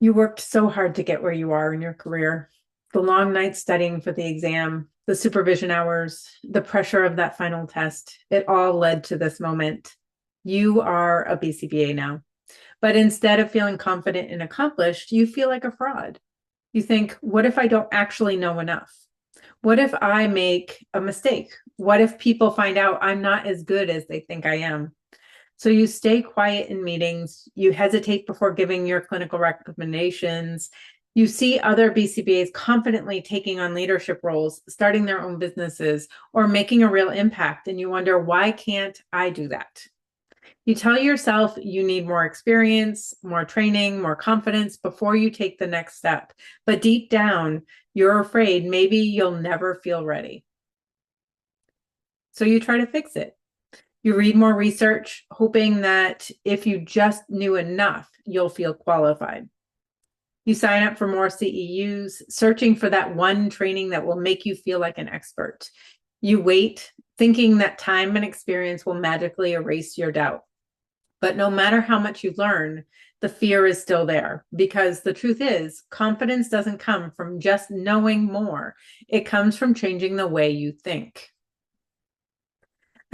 You worked so hard to get where you are in your career. The long nights studying for the exam, the supervision hours, the pressure of that final test, it all led to this moment. You are a BCBA now. But instead of feeling confident and accomplished, you feel like a fraud. You think, what if I don't actually know enough? What if I make a mistake? What if people find out I'm not as good as they think I am? So you stay quiet in meetings, you hesitate before giving your clinical recommendations. You see other BCBAs confidently taking on leadership roles, starting their own businesses, or making a real impact, and you wonder, why can't I do that? You tell yourself you need more experience, more training, more confidence before you take the next step. But deep down, you're afraid maybe you'll never feel ready. So you try to fix it. You read more research, hoping that if you just knew enough, you'll feel qualified. You sign up for more CEUs, searching for that one training that will make you feel like an expert. You wait, thinking that time and experience will magically erase your doubt. But no matter how much you learn, the fear is still there, because the truth is, confidence doesn't come from just knowing more. It comes from changing the way you think.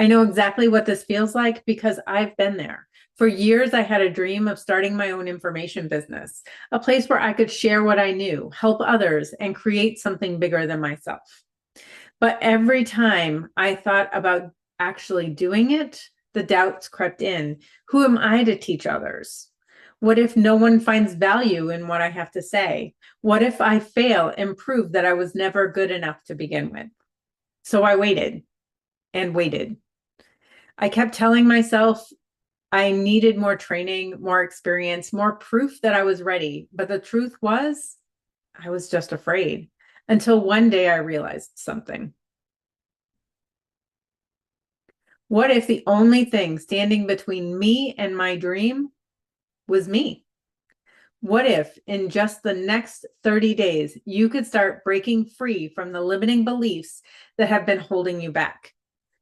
I know exactly what this feels like because I've been there. For years, I had a dream of starting my own information business, a place where I could share what I knew, help others, and create something bigger than myself. But every time I thought about actually doing it, the doubts crept in. Who am I to teach others? What if no one finds value in what I have to say? What if I fail and prove that I was never good enough to begin with? So I waited and waited. I kept telling myself I needed more training, more experience, more proof that I was ready. But the truth was, I was just afraid until one day I realized something. What if the only thing standing between me and my dream was me? What if in just the next 30 days, you could start breaking free from the limiting beliefs that have been holding you back?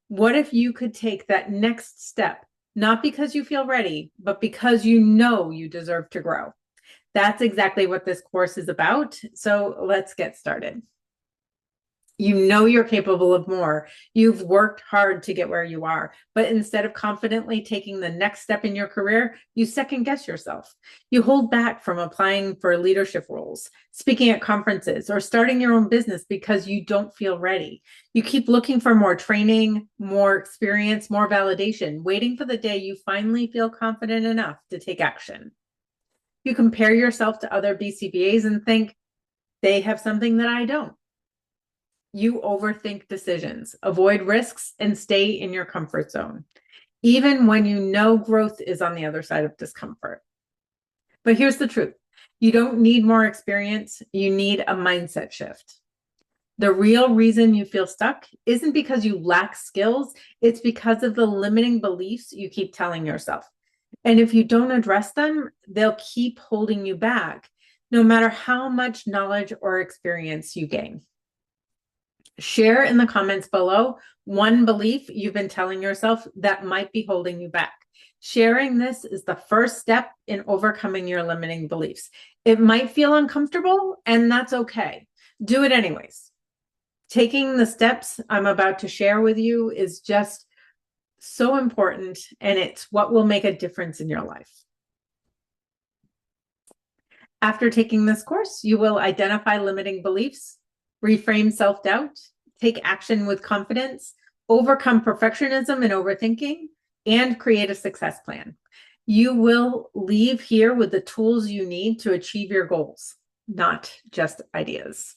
What if you could take that next step, not because you feel ready, but because you know you deserve to grow? That's exactly what this course is about. So let's get started. You know you're capable of more. You've worked hard to get where you are. But instead of confidently taking the next step in your career, you second guess yourself. You hold back from applying for leadership roles, speaking at conferences, or starting your own business because you don't feel ready. You keep looking for more training, more experience, more validation, waiting for the day you finally feel confident enough to take action. You compare yourself to other BCBAs and think they have something that I don't. You overthink decisions, avoid risks, and stay in your comfort zone, even when you know growth is on the other side of discomfort. But here's the truth. You don't need more experience. You need a mindset shift. The real reason you feel stuck isn't because you lack skills. It's because of the limiting beliefs you keep telling yourself. And if you don't address them, they'll keep holding you back, no matter how much knowledge or experience you gain. Share in the comments below one belief you've been telling yourself that might be holding you back. Sharing this is the first step in overcoming your limiting beliefs. It might feel uncomfortable, and that's okay. Do it anyways. Taking the steps I'm about to share with you is just so important, and it's what will make a difference in your life. After taking this course, you will identify limiting beliefs, reframe self-doubt, take action with confidence, overcome perfectionism and overthinking, and create a success plan. You will leave here with the tools you need to achieve your goals, not just ideas.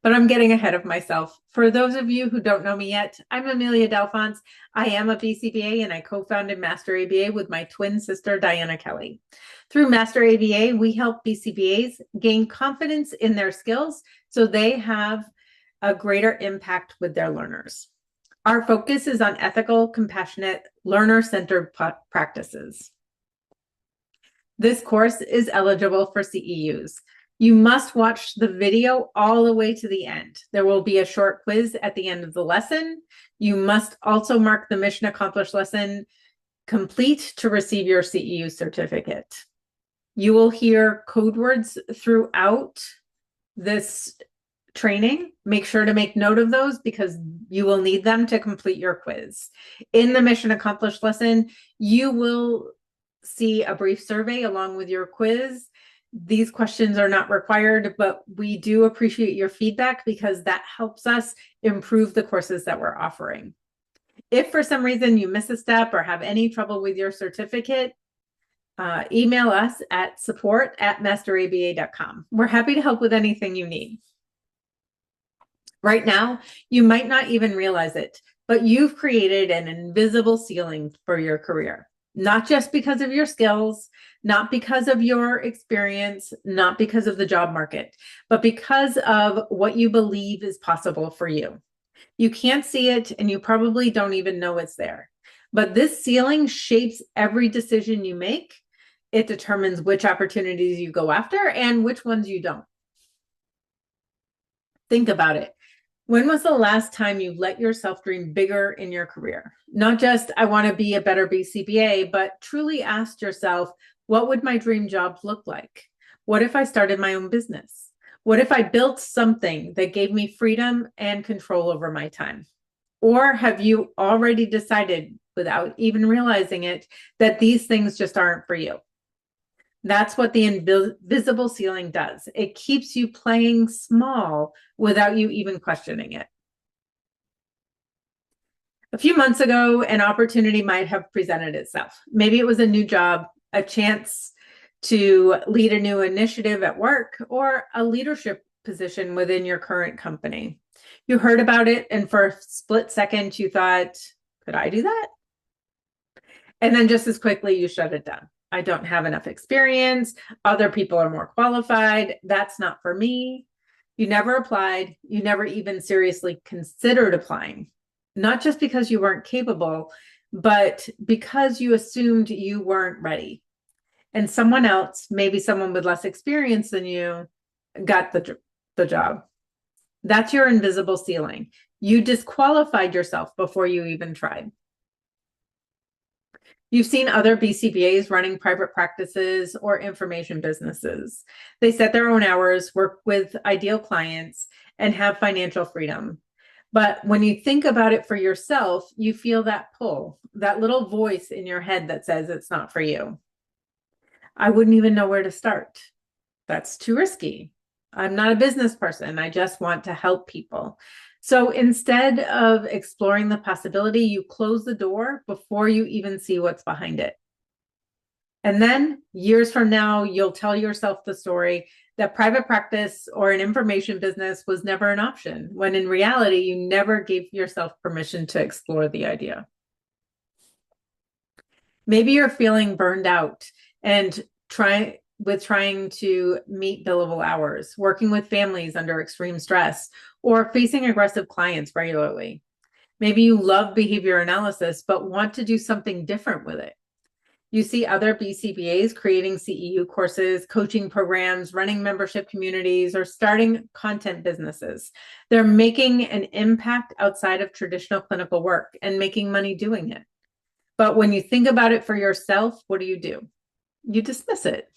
But I'm getting ahead of myself. For those of you who don't know me yet, I'm Amelia Delphonse. I am a BCBA and I co-founded Master ABA with my twin sister, Diana Kelly. Through Master ABA, we help BCBAs gain confidence in their skills so they have a greater impact with their learners. Our focus is on ethical, compassionate, learner-centered practices. This course is eligible for CEUs. You must watch the video all the way to the end. There will be a short quiz at the end of the lesson. You must also mark the mission accomplished lesson complete to receive your CEU certificate. You will hear code words throughout this training. Make sure to make note of those because you will need them to complete your quiz. In the mission accomplished lesson, you will see a brief survey along with your quiz. These questions are not required, but we do appreciate your feedback because that helps us improve the courses that we're offering. If for some reason you miss a step or have any trouble with your certificate, email us at support@masteraba.com. We're happy to help with anything you need. Right now, you might not even realize it, but you've created an invisible ceiling for your career, not just because of your skills, not because of your experience, not because of the job market, but because of what you believe is possible for you. You can't see it, and you probably don't even know it's there. But this ceiling shapes every decision you make. It determines which opportunities you go after and which ones you don't. Think about it. When was the last time you let yourself dream bigger in your career? Not just, I want to be a better BCBA, but truly asked yourself, what would my dream job look like? What if I started my own business? What if I built something that gave me freedom and control over my time? Or have you already decided, without even realizing it, that these things just aren't for you? That's what the invisible ceiling does. It keeps you playing small without you even questioning it. A few months ago, an opportunity might have presented itself. Maybe it was a new job, a chance to lead a new initiative at work, or a leadership position within your current company. You heard about it, and for a split second, you thought, could I do that? And then just as quickly, you shut it down. I don't have enough experience. Other people are more qualified. That's not for me. You never applied. You never even seriously considered applying, not just because you weren't capable, but because you assumed you weren't ready. And someone else, maybe someone with less experience than you, got the job. That's your invisible ceiling. You disqualified yourself before you even tried. You've seen other BCBAs running private practices or information businesses. They set their own hours, work with ideal clients, and have financial freedom. But when you think about it for yourself, you feel that pull, that little voice in your head that says it's not for you. I wouldn't even know where to start. That's too risky. I'm not a business person. I just want to help people. So instead of exploring the possibility, you close the door before you even see what's behind it. And then years from now, you'll tell yourself the story that private practice or an information business was never an option, when in reality, you never gave yourself permission to explore the idea. Maybe you're feeling burned out and trying to meet billable hours, working with families under extreme stress, or facing aggressive clients regularly. Maybe you love behavior analysis, but want to do something different with it. You see other BCBAs creating CEU courses, coaching programs, running membership communities, or starting content businesses. They're making an impact outside of traditional clinical work and making money doing it. But when you think about it for yourself, what do? You dismiss it.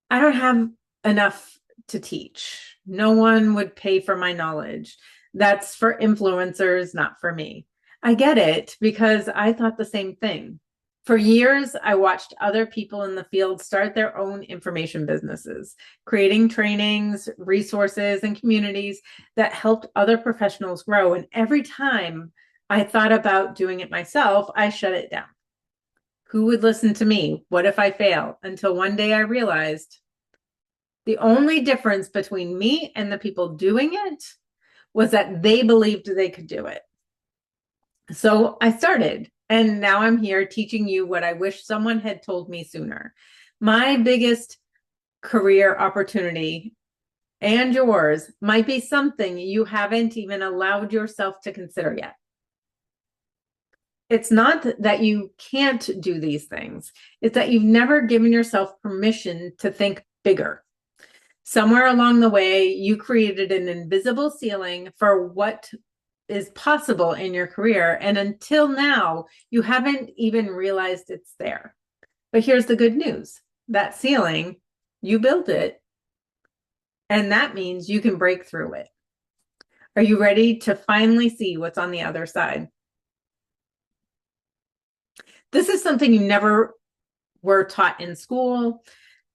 I don't have enough to teach. No one would pay for my knowledge. That's for influencers, not for me. I get it because I thought the same thing. For years, I watched other people in the field start their own information businesses, creating trainings, resources, and communities that helped other professionals grow. And every time I thought about doing it myself, I shut it down. Who would listen to me? What if I fail? Until one day I realized the only difference between me and the people doing it was that they believed they could do it. So I started, and now I'm here teaching you what I wish someone had told me sooner. My biggest career opportunity and yours might be something you haven't even allowed yourself to consider yet. It's not that you can't do these things. It's that you've never given yourself permission to think bigger. Somewhere along the way, you created an invisible ceiling for what is possible in your career. And until now, you haven't even realized it's there. But here's the good news. that ceiling, you built it, and that means you can break through it. Are you ready to finally see what's on the other side? This is something you never were taught in school.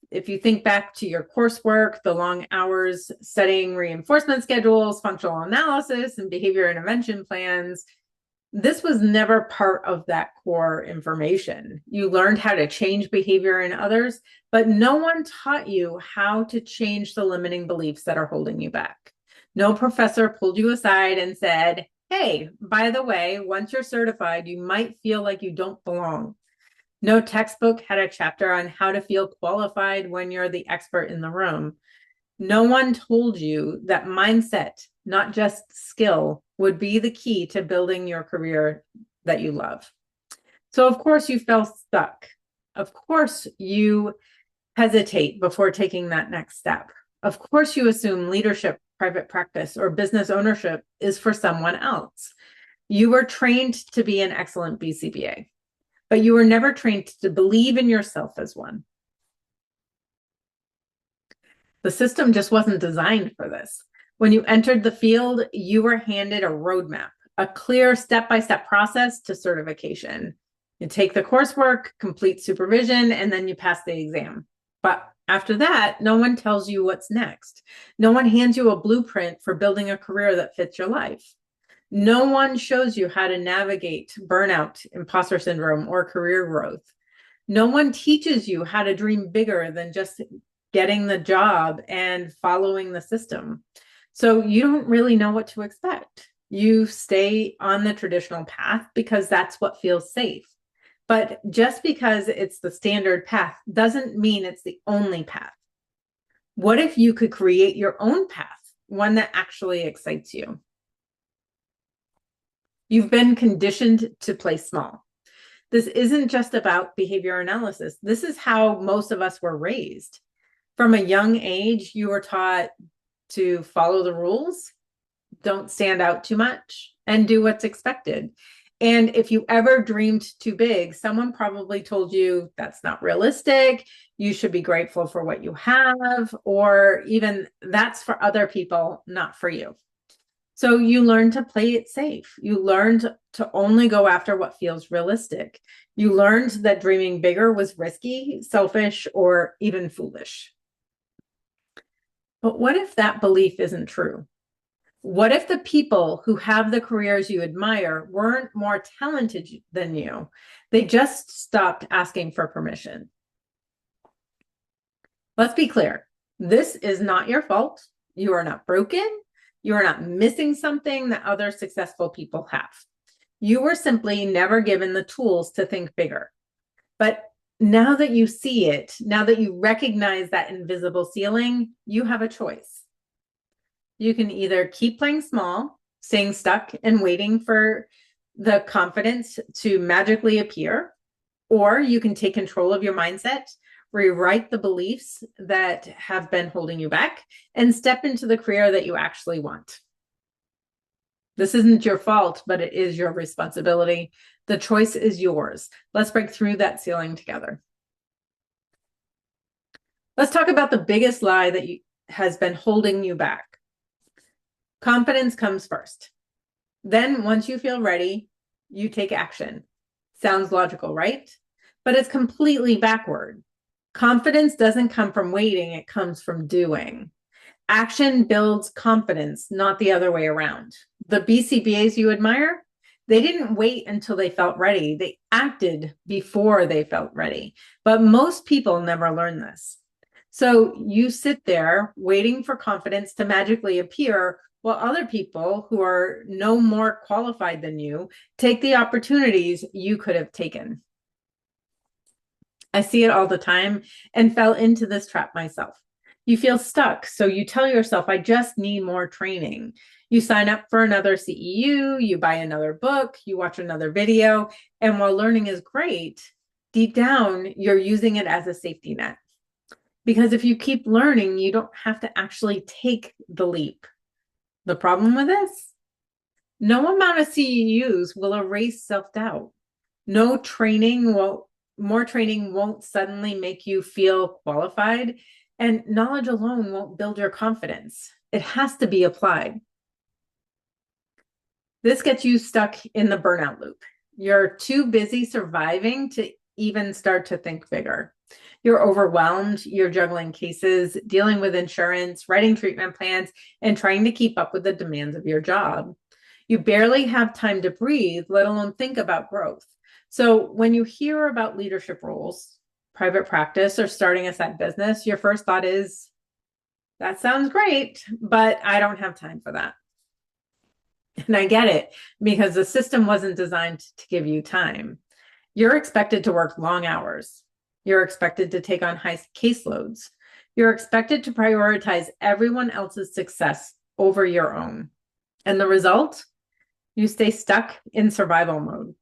If you think back to your coursework, the long hours studying reinforcement schedules, functional analysis, and behavior intervention plans, this was never part of that core information. You learned how to change behavior in others, but no one taught you how to change the limiting beliefs that are holding you back. No professor pulled you aside and said, hey, by the way, once you're certified, you might feel like you don't belong. No textbook had a chapter on how to feel qualified when you're the expert in the room. No one told you that mindset, not just skill, would be the key to building your career that you love. So, of course, you felt stuck. Of course, you hesitate before taking that next step. Of course, you assume leadership, private practice, or business ownership is for someone else. You were trained to be an excellent BCBA, but you were never trained to believe in yourself as one. The system just wasn't designed for this. When you entered the field, you were handed a roadmap, a clear step-by-step process to certification. You take the coursework, complete supervision, and then you pass the exam. But after that, no one tells you what's next. No one hands you a blueprint for building a career that fits your life. No one shows you how to navigate burnout, imposter syndrome, or career growth. No one teaches you how to dream bigger than just getting the job and following the system. So you don't really know what to expect. You stay on the traditional path because that's what feels safe. But just because it's the standard path doesn't mean it's the only path. What if you could create your own path, one that actually excites you? You've been conditioned to play small. This isn't just about behavior analysis. This is how most of us were raised. From a young age, you were taught to follow the rules, don't stand out too much, and do what's expected. And if you ever dreamed too big, someone probably told you that's not realistic, you should be grateful for what you have, or even that's for other people, not for you. So you learn to play it safe. You learned to only go after what feels realistic. You learned that dreaming bigger was risky, selfish, or even foolish. But what if that belief isn't true? What if the people who have the careers you admire weren't more talented than you? They just stopped asking for permission. Let's be clear. This is not your fault. You are not broken. You are not missing something that other successful people have. You were simply never given the tools to think bigger. But now that you see it, now that you recognize that invisible ceiling, you have a choice. You can either keep playing small, staying stuck and waiting for the confidence to magically appear, or you can take control of your mindset, rewrite the beliefs that have been holding you back, and step into the career that you actually want. This isn't your fault, but it is your responsibility. The choice is yours. Let's break through that ceiling together. Let's talk about the biggest lie that has been holding you back. Confidence comes first. Then once you feel ready, you take action. Sounds logical, right? But it's completely backward. Confidence doesn't come from waiting, it comes from doing. Action builds confidence, not the other way around. The BCBAs you admire, they didn't wait until they felt ready. They acted before they felt ready. But most people never learn this. So you sit there waiting for confidence to magically appear while other people who are no more qualified than you take the opportunities you could have taken. I see it all the time and fell into this trap myself. You feel stuck, so you tell yourself, I just need more training. You sign up for another CEU, you buy another book, you watch another video, and while learning is great, deep down, you're using it as a safety net. Because if you keep learning, you don't have to actually take the leap. The problem with this? No amount of CEUs will erase self-doubt. No training will More training won't suddenly make you feel qualified, and knowledge alone won't build your confidence. It has to be applied. This gets you stuck in the burnout loop. You're too busy surviving to even start to think bigger. You're overwhelmed, you're juggling cases, dealing with insurance, writing treatment plans, and trying to keep up with the demands of your job. You barely have time to breathe, let alone think about growth. So when you hear about leadership roles, private practice, or starting a side business, your first thought is, that sounds great, but I don't have time for that. And I get it, because the system wasn't designed to give you time. You're expected to work long hours. You're expected to take on high caseloads. You're expected to prioritize everyone else's success over your own. And the result? You stay stuck in survival mode.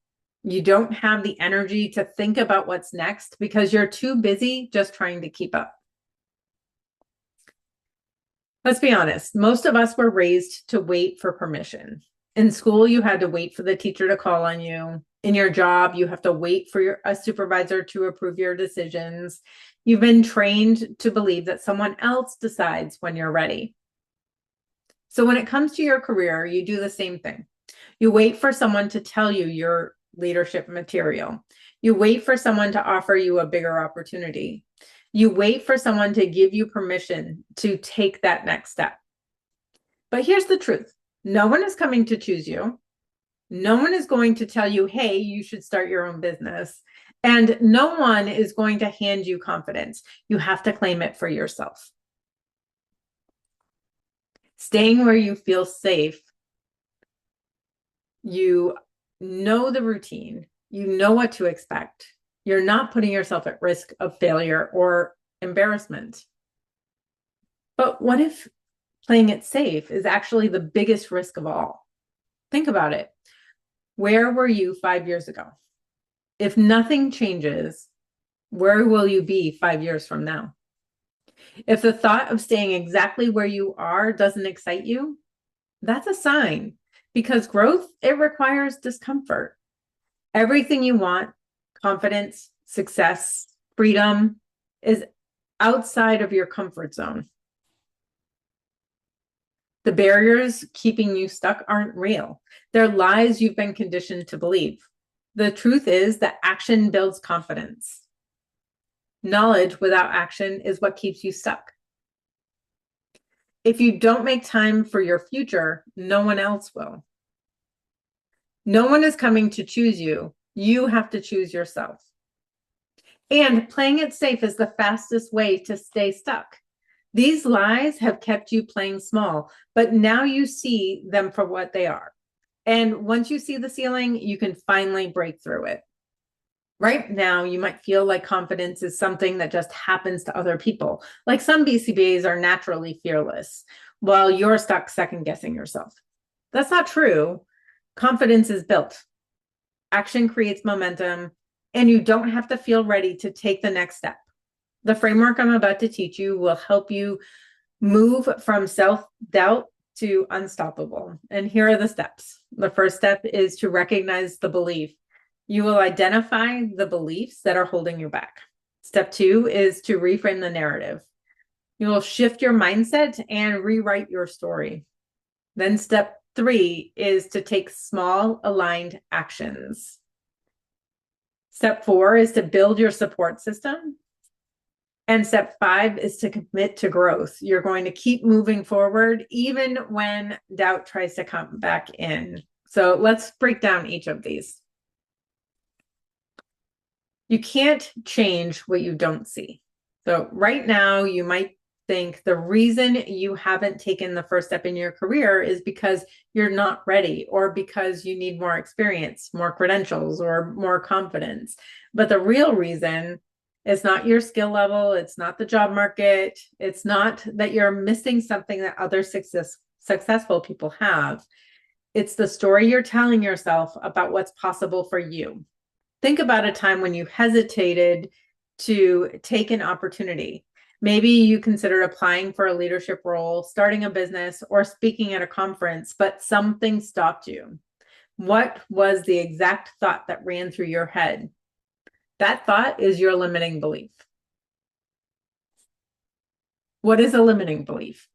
You don't have the energy to think about what's next because you're too busy just trying to keep up. Let's be honest, most of us were raised to wait for permission. In school, you had to wait for the teacher to call on you. In your job, you have to wait for a supervisor to approve your decisions. You've been trained to believe that someone else decides when you're ready. So when it comes to your career, you do the same thing. You wait for someone to tell you your leadership material. You wait for someone to offer you a bigger opportunity. You wait for someone to give you permission to take that next step. But here's the truth. No one is coming to choose you. No one is going to tell you, hey, you should start your own business. And no one is going to hand you confidence. You have to claim it for yourself. Staying where you feel safe, you know the routine, you know what to expect. You're not putting yourself at risk of failure or embarrassment. But what if playing it safe is actually the biggest risk of all? Think about it. Where were you 5 years ago? If nothing changes, where will you be 5 years from now? If the thought of staying exactly where you are doesn't excite you, that's a sign, because growth, it requires discomfort. Everything you want, confidence, success, freedom, is outside of your comfort zone. The barriers keeping you stuck aren't real. They're lies you've been conditioned to believe. The truth is that action builds confidence. Knowledge without action is what keeps you stuck. If you don't make time for your future, no one else will. No one is coming to choose you. You have to choose yourself. And playing it safe is the fastest way to stay stuck. These lies have kept you playing small, but now you see them for what they are. And once you see the ceiling, you can finally break through it. Right now, you might feel like confidence is something that just happens to other people. Like some BCBAs are naturally fearless, while you're stuck second guessing yourself. That's not true. Confidence is built. Action creates momentum, and you don't have to feel ready to take the next step. The framework I'm about to teach you will help you move from self-doubt to unstoppable. And here are the steps. The first step is to recognize the belief. You will identify the beliefs that are holding you back. Step 2 is to reframe the narrative. You will shift your mindset and rewrite your story. Then step 3 is to take small aligned actions. Step 4 is to build your support system. And step 5 is to commit to growth. You're going to keep moving forward even when doubt tries to come back in. So let's break down each of these. You can't change what you don't see. So right now, you might think the reason you haven't taken the first step in your career is because you're not ready, or because you need more experience, more credentials, or more confidence. But the real reason is not your skill level. It's not the job market. It's not that you're missing something that other successful people have. It's the story you're telling yourself about what's possible for you. Think about a time when you hesitated to take an opportunity. Maybe you considered applying for a leadership role, starting a business, or speaking at a conference, but something stopped you. What was the exact thought that ran through your head? That thought is your limiting belief. What is a limiting belief?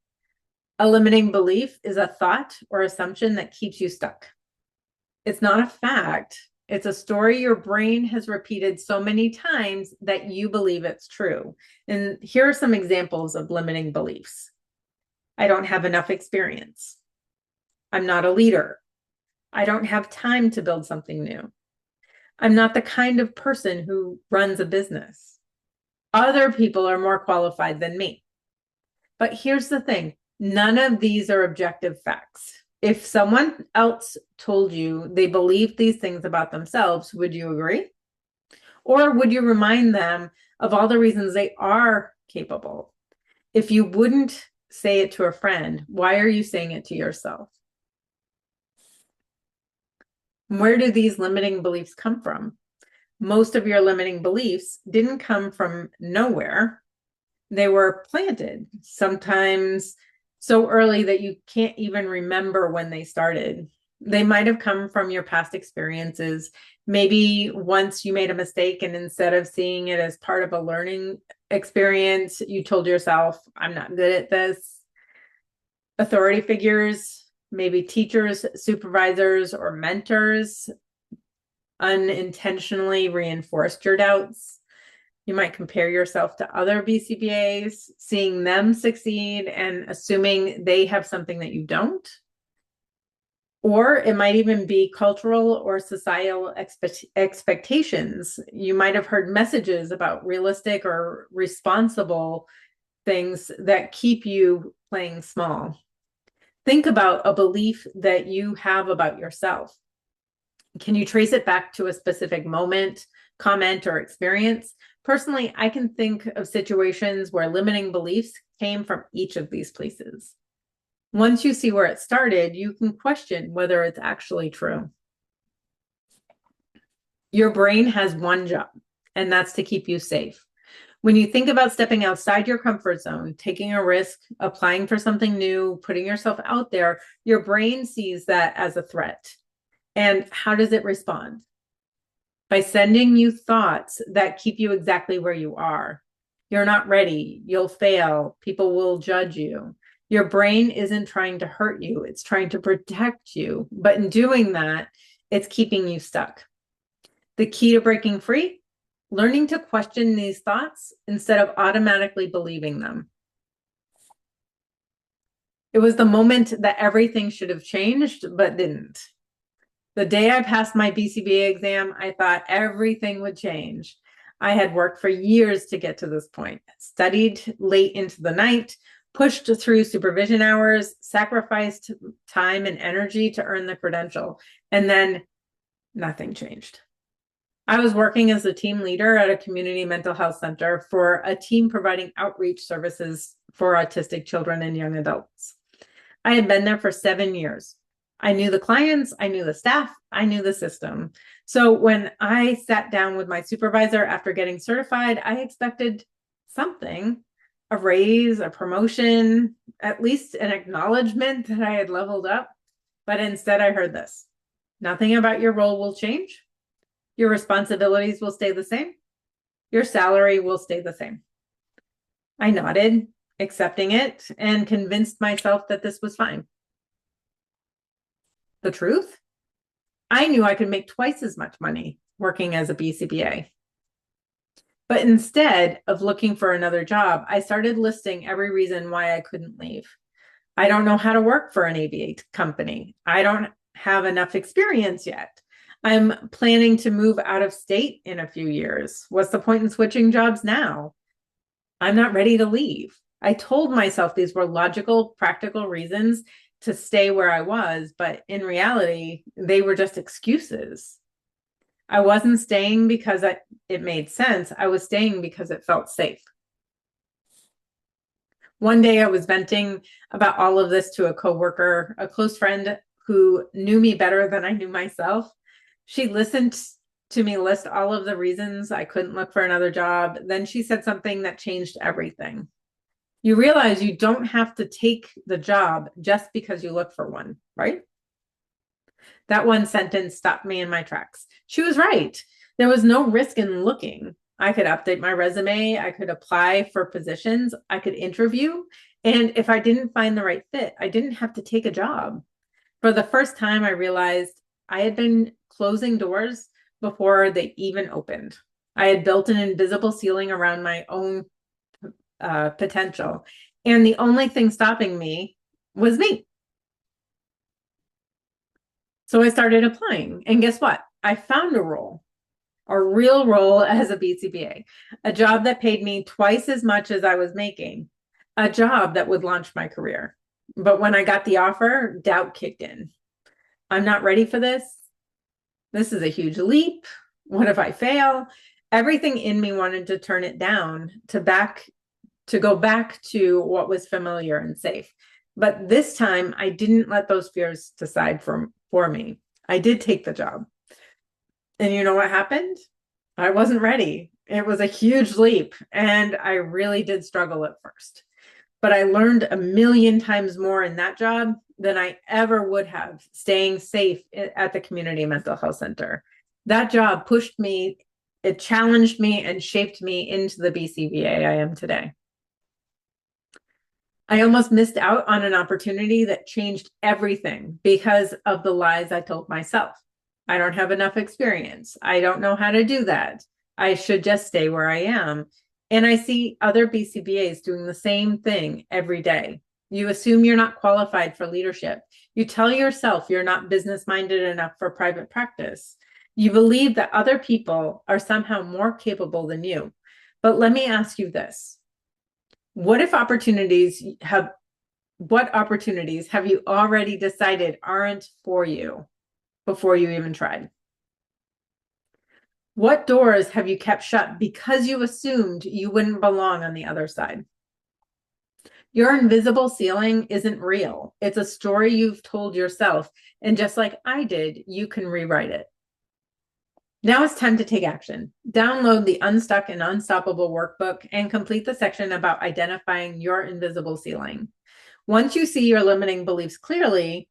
A limiting belief is a thought or assumption that keeps you stuck. It's not a fact. It's a story your brain has repeated so many times that you believe it's true. And here are some examples of limiting beliefs. I don't have enough experience. I'm not a leader. I don't have time to build something new. I'm not the kind of person who runs a business. Other people are more qualified than me. But here's the thing, none of these are objective facts. If someone else told you they believe these things about themselves, would you agree? Or would you remind them of all the reasons they are capable? If you wouldn't say it to a friend, why are you saying it to yourself? Where do these limiting beliefs come from? Most of your limiting beliefs didn't come from nowhere. They were planted, sometimes so early that you can't even remember when they started. They might have come from your past experiences. Maybe once you made a mistake, and instead of seeing it as part of a learning experience, you told yourself, I'm not good at this. Authority figures, maybe teachers, supervisors, or mentors unintentionally reinforced your doubts. You might compare yourself to other BCBAs, seeing them succeed and assuming they have something that you don't. Or it might even be cultural or societal expectations. You might have heard messages about realistic or responsible things that keep you playing small. Think about a belief that you have about yourself. Can you trace it back to a specific moment, comment, or experience? Personally, I can think of situations where limiting beliefs came from each of these places. Once you see where it started, you can question whether it's actually true. Your brain has one job, and that's to keep you safe. When you think about stepping outside your comfort zone, taking a risk, applying for something new, putting yourself out there, your brain sees that as a threat. And how does it respond? By sending you thoughts that keep you exactly where you are. You're not ready. You'll fail. People will judge you. Your brain isn't trying to hurt you. It's trying to protect you. But in doing that, it's keeping you stuck. The key to breaking free, learning to question these thoughts instead of automatically believing them. It was the moment that everything should have changed, but didn't. The day I passed my BCBA exam, I thought everything would change. I had worked for years to get to this point, studied late into the night, pushed through supervision hours, sacrificed time and energy to earn the credential, and then nothing changed. I was working as a team leader at a community mental health center for a team providing outreach services for autistic children and young adults. I had been there for 7 years. I knew the clients, I knew the staff, I knew the system. So when I sat down with my supervisor after getting certified, I expected something, a raise, a promotion, at least an acknowledgement that I had leveled up. But instead I heard this: nothing about your role will change. Your responsibilities will stay the same. Your salary will stay the same. I nodded, accepting it, and convinced myself that this was fine. The truth? I knew I could make twice as much money working as a BCBA. But instead of looking for another job, I started listing every reason why I couldn't leave. I don't know how to work for an ABA company. I don't have enough experience yet. I'm planning to move out of state in a few years. What's the point in switching jobs now? I'm not ready to leave. I told myself these were logical, practical reasons to stay where I was, but in reality, they were just excuses. I wasn't staying because it made sense. I was staying because it felt safe. One day I was venting about all of this to a coworker, a close friend who knew me better than I knew myself. She listened to me list all of the reasons I couldn't look for another job. Then she said something that changed everything. You realize you don't have to take the job just because you look for one, right? That one sentence stopped me in my tracks. She was right. There was no risk in looking. I could update my resume. I could apply for positions. I could interview. And if I didn't find the right fit, I didn't have to take a job. For the first time, I realized I had been closing doors before they even opened. I had built an invisible ceiling around my own potential. And the only thing stopping me was me. So I started applying. And guess what? I found a real role as a BCBA, a job that paid me twice as much as I was making, a job that would launch my career. But when I got the offer, doubt kicked in. I'm not ready for this. This is a huge leap. What if I fail? Everything in me wanted to turn it down to go back to what was familiar and safe. But this time I didn't let those fears decide for me. I did take the job. And you know what happened? I wasn't ready. It was a huge leap, and I really did struggle at first. But I learned a million times more in that job than I ever would have staying safe at the community mental health center. That job pushed me, it challenged me and shaped me into the BCBA I am today. I almost missed out on an opportunity that changed everything because of the lies I told myself. I don't have enough experience. I don't know how to do that. I should just stay where I am. And I see other BCBAs doing the same thing every day. You assume you're not qualified for leadership. You tell yourself you're not business-minded enough for private practice. You believe that other people are somehow more capable than you. But let me ask you this. What opportunities have you already decided aren't for you before you even tried? What doors have you kept shut because you assumed you wouldn't belong on the other side? Your invisible ceiling isn't real. It's a story you've told yourself. And just like I did, you can rewrite it. Now it's time to take action. Download the Unstuck and Unstoppable workbook and complete the section about identifying your invisible ceiling. Once you see your limiting beliefs clearly,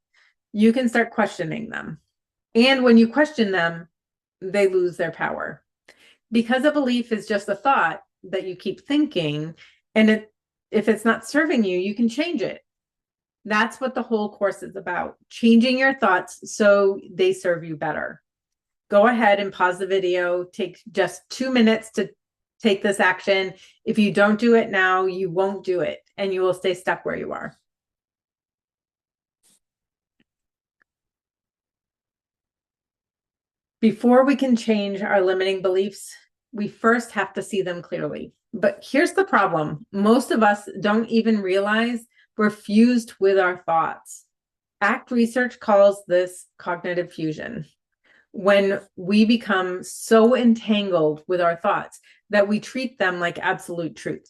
you can start questioning them. And when you question them, they lose their power. Because a belief is just a thought that you keep thinking, and if it's not serving you, you can change it. That's what the whole course is about, changing your thoughts so they serve you better. Go ahead and pause the video. Take just 2 minutes to take this action. If you don't do it now, you won't do it, and you will stay stuck where you are. Before we can change our limiting beliefs, we first have to see them clearly. But here's the problem. Most of us don't even realize we're fused with our thoughts. ACT research calls this cognitive fusion. When we become so entangled with our thoughts that we treat them like absolute truth.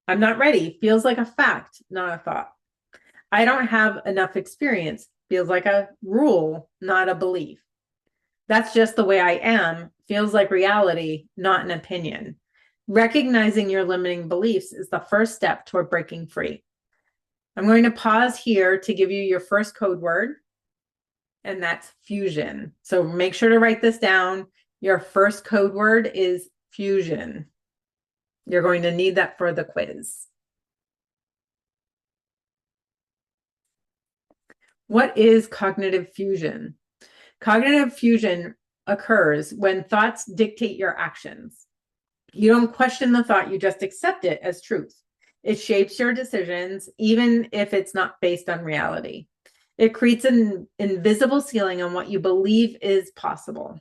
I'm not ready feels like a fact, not a thought. I don't have enough experience feels like a rule, not a belief. That's just the way I am feels like reality, not an opinion. Recognizing your limiting beliefs is the first step toward breaking free. I'm going to pause here to give you your first code word, and that's fusion. So make sure to write this down. Your first code word is fusion. You're going to need that for the quiz. What is cognitive fusion? Cognitive fusion occurs when thoughts dictate your actions. You don't question the thought, you just accept it as truth. It shapes your decisions, even if it's not based on reality. It creates an invisible ceiling on what you believe is possible.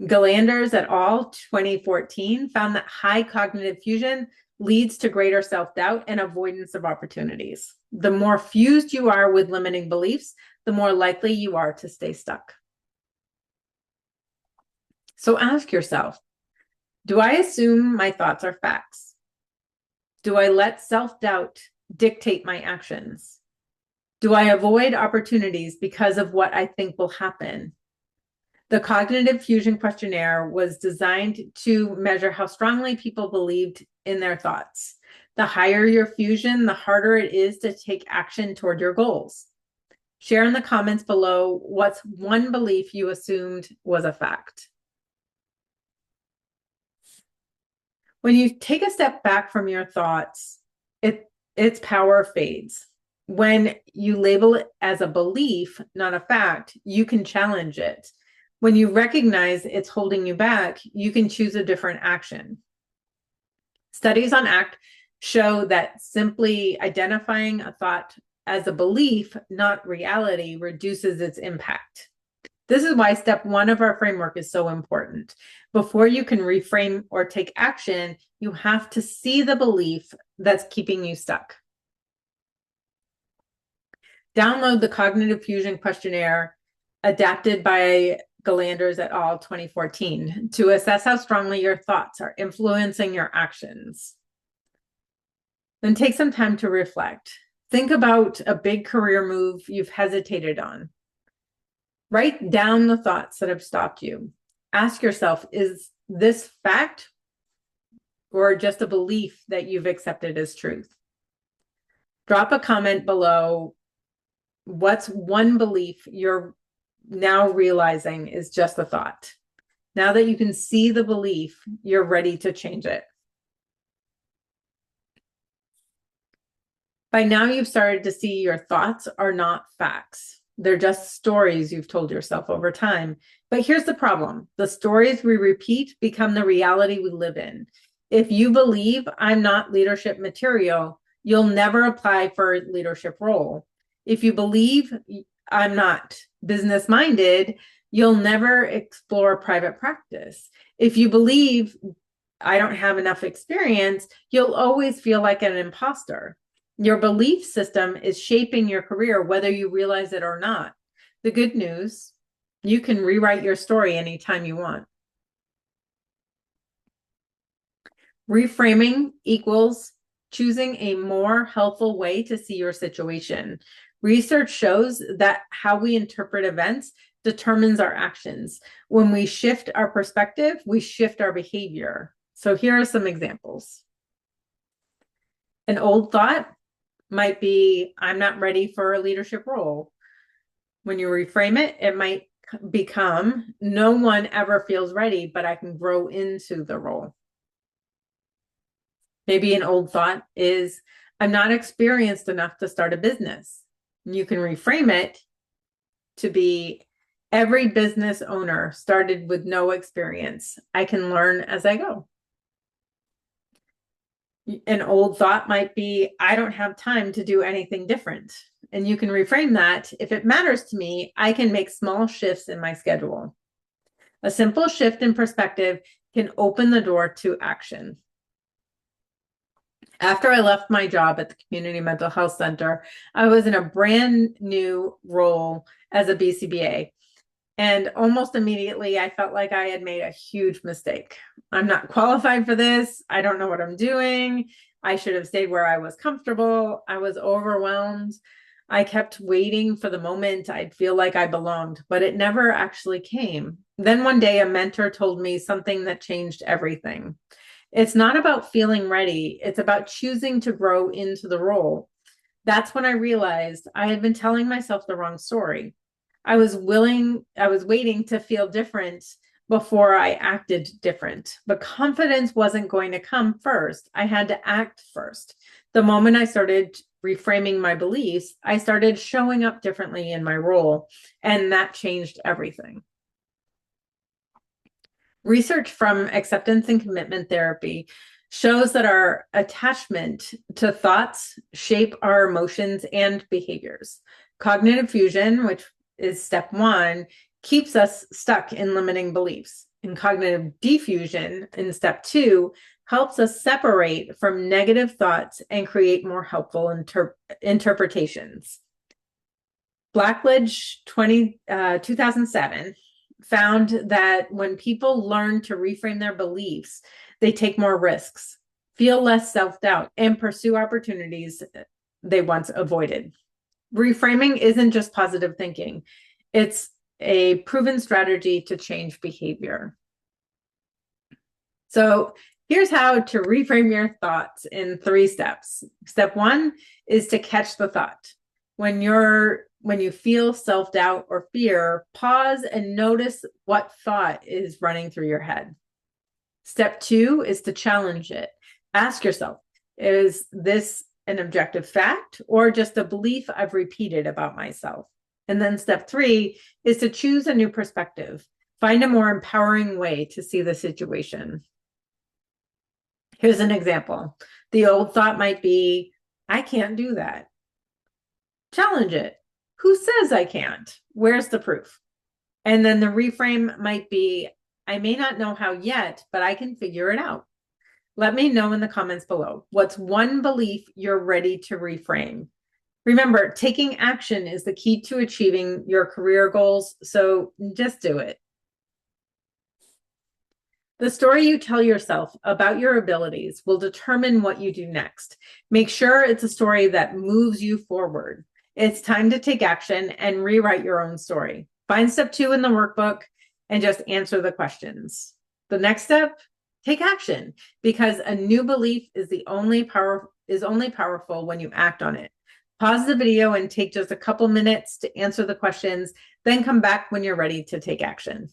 Galanders et al. 2014 found that high cognitive fusion leads to greater self-doubt and avoidance of opportunities. The more fused you are with limiting beliefs, the more likely you are to stay stuck. So ask yourself, do I assume my thoughts are facts? Do I let self-doubt dictate my actions? Do I avoid opportunities because of what I think will happen? The Cognitive Fusion Questionnaire was designed to measure how strongly people believed in their thoughts. The higher your fusion, the harder it is to take action toward your goals. Share in the comments below what's one belief you assumed was a fact. When you take a step back from your thoughts, its power fades. When you label it as a belief, not a fact, you can challenge it. When you recognize it's holding you back, you can choose a different action. Studies on ACT show that simply identifying a thought as a belief, not reality, reduces its impact. This is why step 1 of our framework is so important. Before you can reframe or take action, you have to see the belief that's keeping you stuck. Download the Cognitive Fusion Questionnaire adapted by Galanders et al. 2014 to assess how strongly your thoughts are influencing your actions. Then take some time to reflect. Think about a big career move you've hesitated on. Write down the thoughts that have stopped you. Ask yourself, is this fact or just a belief that you've accepted as truth? Drop a comment below. What's one belief you're now realizing is just a thought? Now that you can see the belief, you're ready to change it. By now, you've started to see your thoughts are not facts. They're just stories you've told yourself over time. But here's the problem. The stories we repeat become the reality we live in. If you believe I'm not leadership material, you'll never apply for a leadership role. If you believe I'm not business-minded, you'll never explore private practice. If you believe I don't have enough experience, you'll always feel like an imposter. Your belief system is shaping your career, whether you realize it or not. The good news, you can rewrite your story anytime you want. Reframing equals choosing a more helpful way to see your situation. Research shows that how we interpret events determines our actions. When we shift our perspective, we shift our behavior. So here are some examples. An old thought might be, I'm not ready for a leadership role. When you reframe it, it might become, no one ever feels ready, but I can grow into the role. Maybe an old thought is, I'm not experienced enough to start a business. You can reframe it to be, every business owner started with no experience. I can learn as I go. An old thought might be, I don't have time to do anything different. And you can reframe that. If it matters to me, I can make small shifts in my schedule. A simple shift in perspective can open the door to action. After I left my job at the Community Mental Health Center, I was in a brand new role as a BCBA. And almost immediately, I felt like I had made a huge mistake. I'm not qualified for this. I don't know what I'm doing. I should have stayed where I was comfortable. I was overwhelmed. I kept waiting for the moment I'd feel like I belonged, but it never actually came. Then one day, a mentor told me something that changed everything. It's not about feeling ready. It's about choosing to grow into the role. That's when I realized I had been telling myself the wrong story. I was waiting to feel different before I acted different, but confidence wasn't going to come first. I had to act first. The moment I started reframing my beliefs, I started showing up differently in my role, and that changed everything. Research from acceptance and commitment therapy shows that our attachment to thoughts shape our emotions and behaviors. Cognitive fusion, which is step 1, keeps us stuck in limiting beliefs. And cognitive diffusion in step 2 helps us separate from negative thoughts and create more helpful interpretations. Blackledge 2007 found that when people learn to reframe their beliefs, they take more risks, feel less self-doubt, and pursue opportunities they once avoided. Reframing isn't just positive thinking. It's a proven strategy to change behavior. So here's how to reframe your thoughts in 3 steps. Step 1 is to catch the thought. When you feel self-doubt or fear, pause and notice what thought is running through your head. Step 2 is to challenge it. Ask yourself, is this an objective fact or just a belief I've repeated about myself? And then step 3 is to choose a new perspective. Find a more empowering way to see the situation. Here's an example. The old thought might be, I can't do that. Challenge it. Who says I can't? Where's the proof? And then the reframe might be, I may not know how yet, but I can figure it out. Let me know in the comments below. What's one belief you're ready to reframe? Remember, taking action is the key to achieving your career goals, so just do it. The story you tell yourself about your abilities will determine what you do next. Make sure it's a story that moves you forward. It's time to take action and rewrite your own story. Find step 2 in the workbook and just answer the questions. The next step, take action, because a new belief is only powerful when you act on it. Pause the video and take just a couple minutes to answer the questions, then come back when you're ready to take action.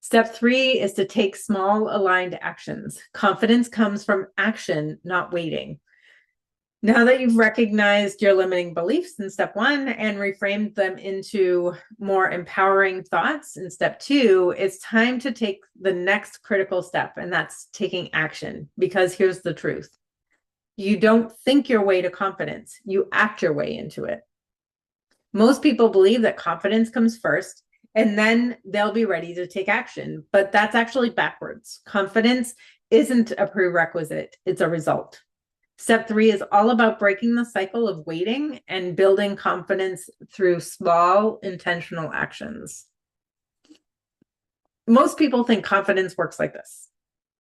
Step 3 is to take small aligned actions. Confidence comes from action, not waiting. Now that you've recognized your limiting beliefs in step 1 and reframed them into more empowering thoughts in step 2, it's time to take the next critical step, and that's taking action. Because here's the truth. You don't think your way to confidence, you act your way into it. Most people believe that confidence comes first, and then they'll be ready to take action. But that's actually backwards. Confidence isn't a prerequisite, it's a result. Step 3 is all about breaking the cycle of waiting and building confidence through small, intentional actions. Most people think confidence works like this.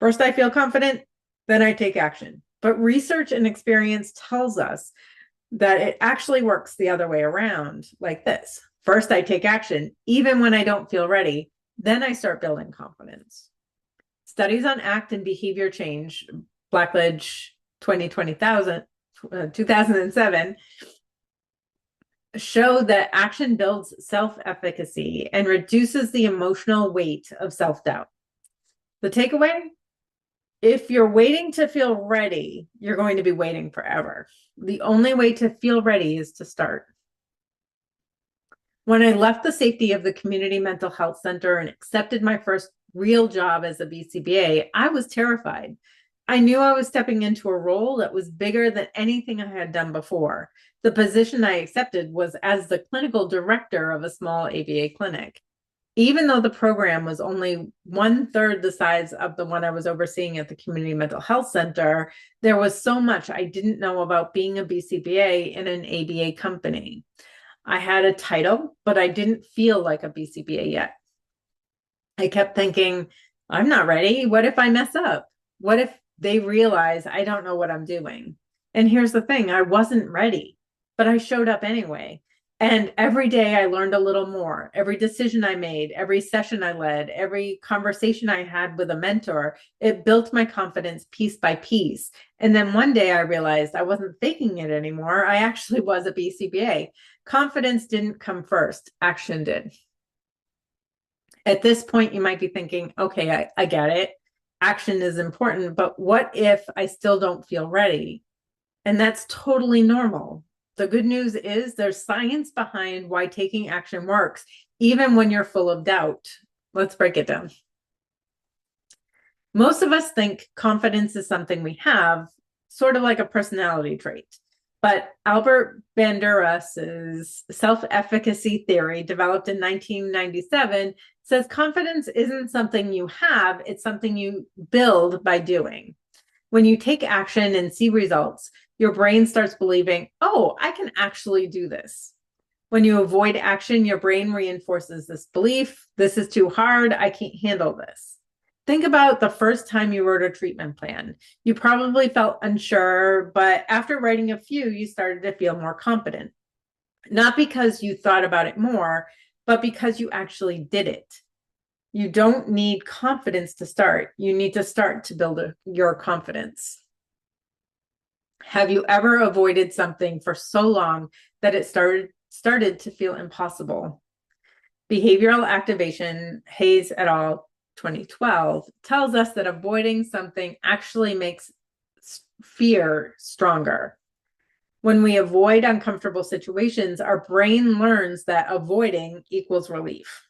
First, I feel confident, then I take action. But research and experience tells us that it actually works the other way around, like this. First, I take action, even when I don't feel ready. Then I start building confidence. Studies on ACT and behavior change, Blackledge 2007, show that action builds self-efficacy and reduces the emotional weight of self-doubt. The takeaway? If you're waiting to feel ready, you're going to be waiting forever. The only way to feel ready is to start. When I left the safety of the community mental health center and accepted my first real job as a BCBA, I was terrified. I knew I was stepping into a role that was bigger than anything I had done before. The position I accepted was as the clinical director of a small ABA clinic. Even though the program was only 1/3 the size of the one I was overseeing at the community mental health center, there was so much I didn't know about being a BCBA in an ABA company. I had a title, but I didn't feel like a BCBA yet. I kept thinking, I'm not ready. What if I mess up? What if they realize I don't know what I'm doing? And here's the thing, I wasn't ready, but I showed up anyway. And every day I learned a little more. Every decision I made, every session I led, every conversation I had with a mentor, it built my confidence piece by piece. And then one day I realized I wasn't faking it anymore. I actually was a BCBA. Confidence didn't come first, action did. At this point, you might be thinking, okay, I get it. Action is important, but what if I still don't feel ready? And that's totally normal. The good news is there's science behind why taking action works, even when you're full of doubt. Let's break it down. Most of us think confidence is something we have, sort of like a personality trait. But Albert Banduras's self-efficacy theory, developed in 1997, says confidence isn't something you have, it's something you build by doing. When you take action and see results, your brain starts believing, oh, I can actually do this. When you avoid action, your brain reinforces this belief. This is too hard. I can't handle this. Think about the first time you wrote a treatment plan. You probably felt unsure, but after writing a few, you started to feel more confident. Not because you thought about it more, but because you actually did it. You don't need confidence to start. You need to start to build your confidence. Have you ever avoided something for so long that it started to feel impossible? Behavioral activation, Hayes et al. 2012, tells us that avoiding something actually makes fear stronger. When we avoid uncomfortable situations, our brain learns that avoiding equals relief.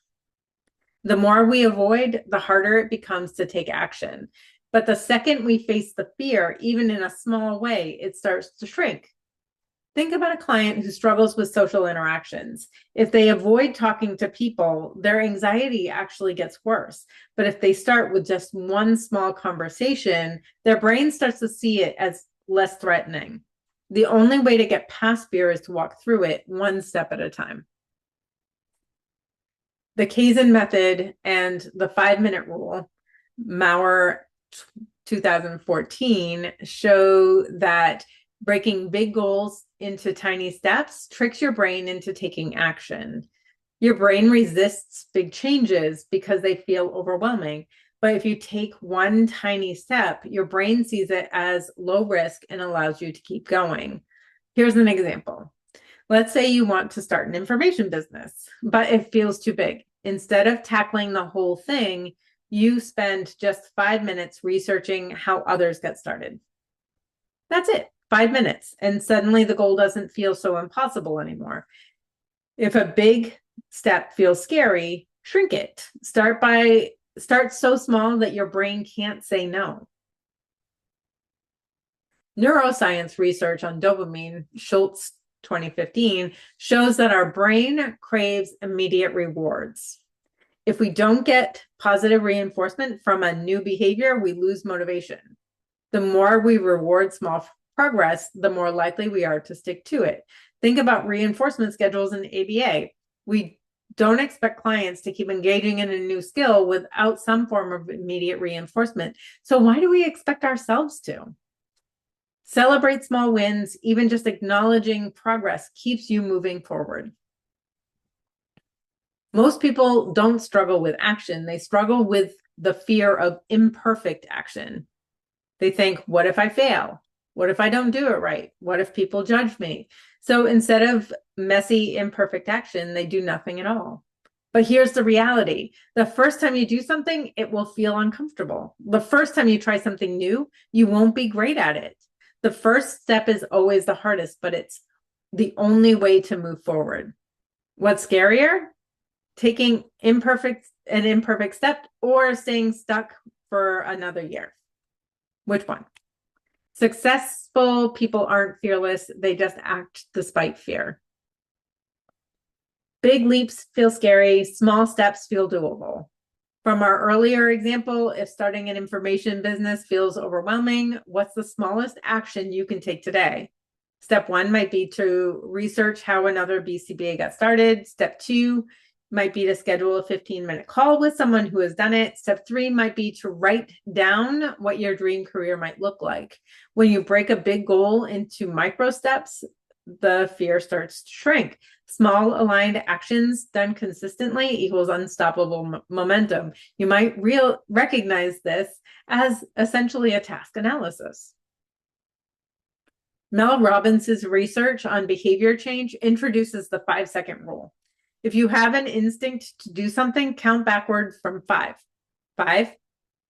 The more we avoid, the harder it becomes to take action. But the second we face the fear, even in a small way, it starts to shrink. Think about a client who struggles with social interactions. If they avoid talking to people, their anxiety actually gets worse. But if they start with just one small conversation, their brain starts to see it as less threatening. The only way to get past fear is to walk through it one step at a time. The Kaizen method and the 5-minute rule, Maurer 2014, show that breaking big goals into tiny steps tricks your brain into taking action. Your brain resists big changes because they feel overwhelming. But if you take one tiny step, your brain sees it as low risk and allows you to keep going. Here's an example. Let's say you want to start an information business, but it feels too big. Instead of tackling the whole thing, you spend just 5 minutes researching how others get started. That's it, 5 minutes. And suddenly the goal doesn't feel so impossible anymore. If a big step feels scary, shrink it. Start so small that your brain can't say no. Neuroscience research on dopamine, Schultz 2015, shows that our brain craves immediate rewards. If we don't get positive reinforcement from a new behavior, we lose motivation. The more we reward small progress, the more likely we are to stick to it. Think about reinforcement schedules in ABA. We don't expect clients to keep engaging in a new skill without some form of immediate reinforcement. So why do we expect ourselves to? Celebrate small wins. Even just acknowledging progress keeps you moving forward. Most people don't struggle with action. They struggle with the fear of imperfect action. They think, what if I fail? What if I don't do it right? What if people judge me? So instead of messy, imperfect action, they do nothing at all. But here's the reality. The first time you do something, it will feel uncomfortable. The first time you try something new, you won't be great at it. The first step is always the hardest, but it's the only way to move forward. What's scarier? Taking an imperfect step or staying stuck for another year. Which one? Successful people aren't fearless. They just act despite fear. Big leaps feel scary. Small steps feel doable. From our earlier example, if starting an information business feels overwhelming, what's the smallest action you can take today? Step 1 might be to research how another BCBA got started. Step 2 might be to schedule a 15-minute call with someone who has done it. Step 3 might be to write down what your dream career might look like. When you break a big goal into micro steps, the fear starts to shrink. Small aligned actions done consistently equals unstoppable momentum. You might recognize this as essentially a task analysis. Mel Robbins' research on behavior change introduces the 5-second rule. If you have an instinct to do something, count backward from 5. 5,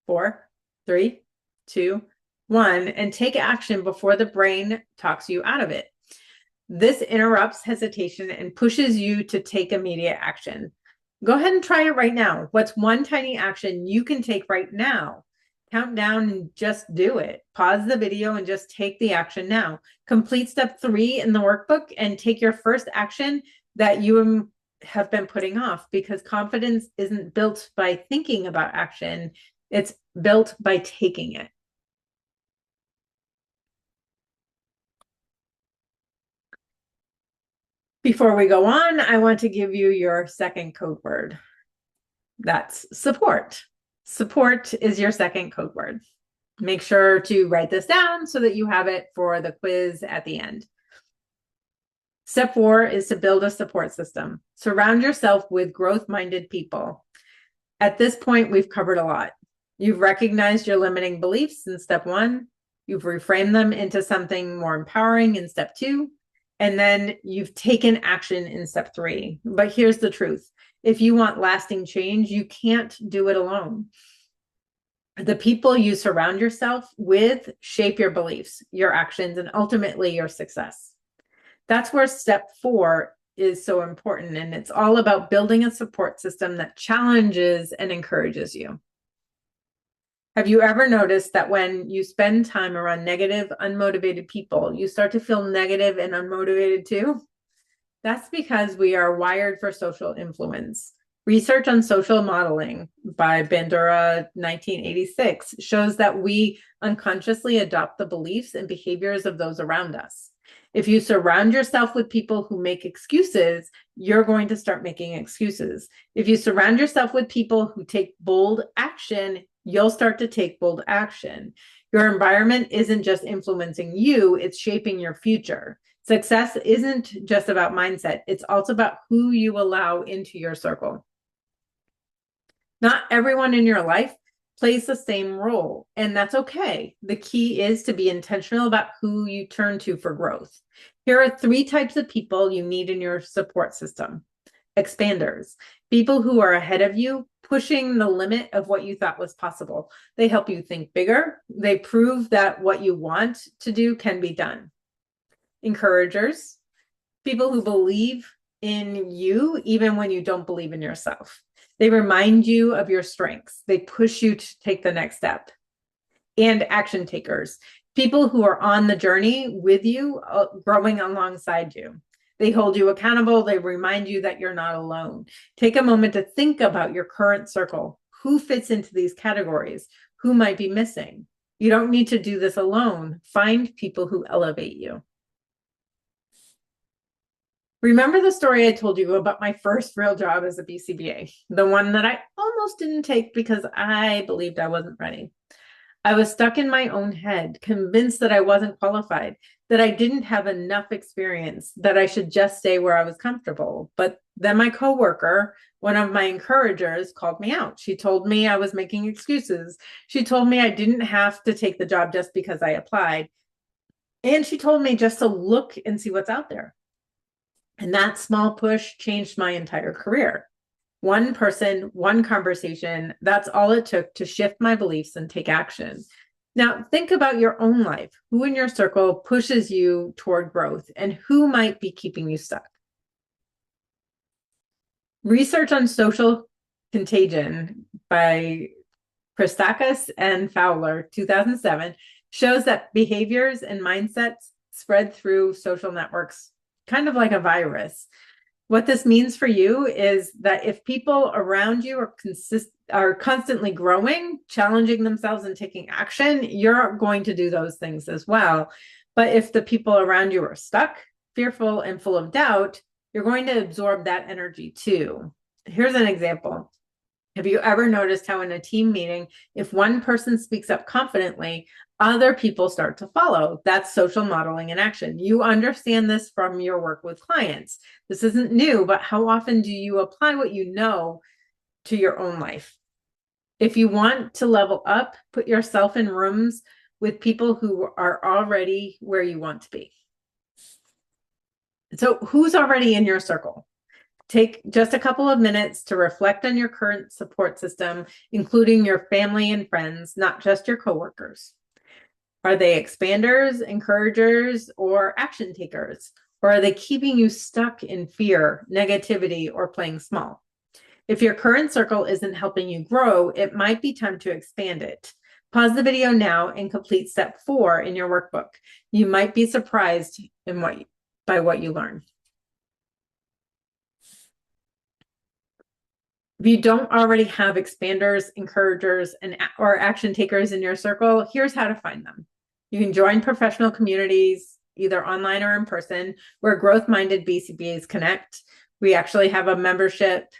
4, 3, 2, 1, and take action before the brain talks you out of it. This interrupts hesitation and pushes you to take immediate action. Go ahead and try it right now. What's one tiny action you can take right now? Count down and just do it. Pause the video and just take the action now. Complete step 3 in the workbook and take your first action that you have been putting off, because confidence isn't built by thinking about action. It's built by taking it. Before we go on, I want to give you your second code word. That's support. Support is your second code word. Make sure to write this down so that you have it for the quiz at the end. Step 4 is to build a support system. Surround yourself with growth-minded people. At this point, we've covered a lot. You've recognized your limiting beliefs in step 1. You've reframed them into something more empowering in step 2. And then you've taken action in step 3. But here's the truth. If you want lasting change, you can't do it alone. The people you surround yourself with shape your beliefs, your actions, and ultimately your success. That's where step 4 is so important. And it's all about building a support system that challenges and encourages you. Have you ever noticed that when you spend time around negative, unmotivated people, you start to feel negative and unmotivated too? That's because we are wired for social influence. Research on social modeling by Bandura 1986 shows that we unconsciously adopt the beliefs and behaviors of those around us. If you surround yourself with people who make excuses, you're going to start making excuses. If you surround yourself with people who take bold action, you'll start to take bold action. Your environment isn't just influencing you, it's shaping your future. Success isn't just about mindset, it's also about who you allow into your circle. Not everyone in your life plays the same role, and that's okay. The key is to be intentional about who you turn to for growth. Here are 3 types of people you need in your support system. Expanders, people who are ahead of you, pushing the limit of what you thought was possible. They help you think bigger. They prove that what you want to do can be done. Encouragers, people who believe in you even when you don't believe in yourself. They remind you of your strengths. They push you to take the next step. And action takers, people who are on the journey with you, growing alongside you. They hold you accountable. They remind you that you're not alone. Take a moment to think about your current circle. Who fits into these categories? Who might be missing? You don't need to do this alone. Find people who elevate you. Remember the story I told you about my first real job as a BCBA, the one that I almost didn't take because I believed I wasn't ready. I was stuck in my own head, convinced that I wasn't qualified, that I didn't have enough experience, that I should just stay where I was comfortable. But then my coworker, one of my encouragers, called me out. She told me I was making excuses. She told me I didn't have to take the job just because I applied. And she told me just to look and see what's out there. And that small push changed my entire career. One person, one conversation, that's all it took to shift my beliefs and take action. Now, think about your own life. Who in your circle pushes you toward growth, and who might be keeping you stuck? Research on social contagion by Christakis and Fowler, 2007, shows that behaviors and mindsets spread through social networks, kind of like a virus. What this means for you is that if people around you are constantly growing, challenging themselves and taking action, you're going to do those things as well. But if the people around you are stuck, fearful, and full of doubt, you're going to absorb that energy too. Here's an example. Have you ever noticed how in a team meeting, if one person speaks up confidently, other people start to follow? That's social modeling in action. You understand this from your work with clients. This isn't new, but how often do you apply what you know to your own life? If you want to level up, put yourself in rooms with people who are already where you want to be. So who's already in your circle? Take just a couple of minutes to reflect on your current support system, including your family and friends, not just your coworkers. Are they expanders, encouragers, or action takers? Or are they keeping you stuck in fear, negativity, or playing small? If your current circle isn't helping you grow, it might be time to expand it. Pause the video now and complete step 4 in your workbook. You might be surprised by what you learn. If you don't already have expanders, encouragers, or action takers in your circle, here's how to find them. You can join professional communities, either online or in person, where growth-minded BCBAs connect. We actually have a membership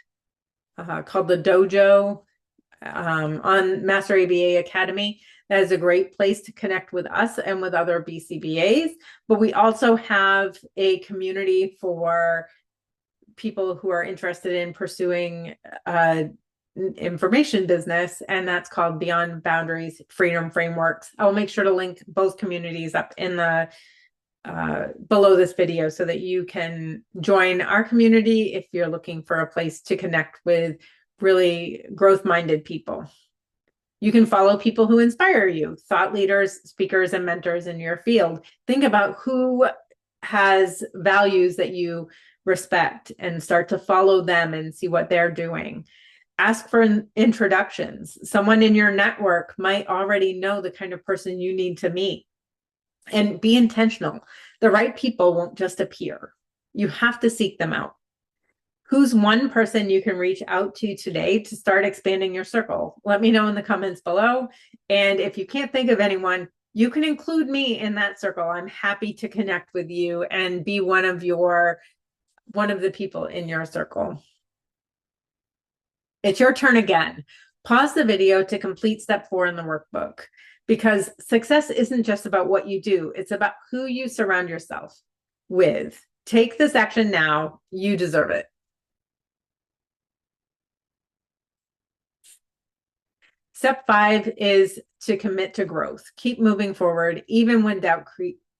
called the Dojo on Master ABA Academy. That is a great place to connect with us and with other BCBAs. But we also have a community for people who are interested in pursuing information business, and that's called Beyond Boundaries Freedom Frameworks. I'll make sure to link both communities up in the below this video so that you can join our community if you're looking for a place to connect with really growth-minded people. You can follow people who inspire you, thought leaders, speakers, and mentors in your field. Think about who has values that you respect and start to follow them and see what they're doing. Ask for introductions. Someone in your network might already know the kind of person you need to meet. And be intentional. The right people won't just appear. You have to seek them out. Who's one person you can reach out to today to start expanding your circle? Let me know in the comments below. And if you can't think of anyone, you can include me in that circle. I'm happy to connect with you and be one of the people in your circle. It's your turn again. Pause the video to complete step 4 in the workbook, because success isn't just about what you do. It's about who you surround yourself with. Take this action now. You deserve it. Step 5 is to commit to growth. Keep moving forward, even when doubt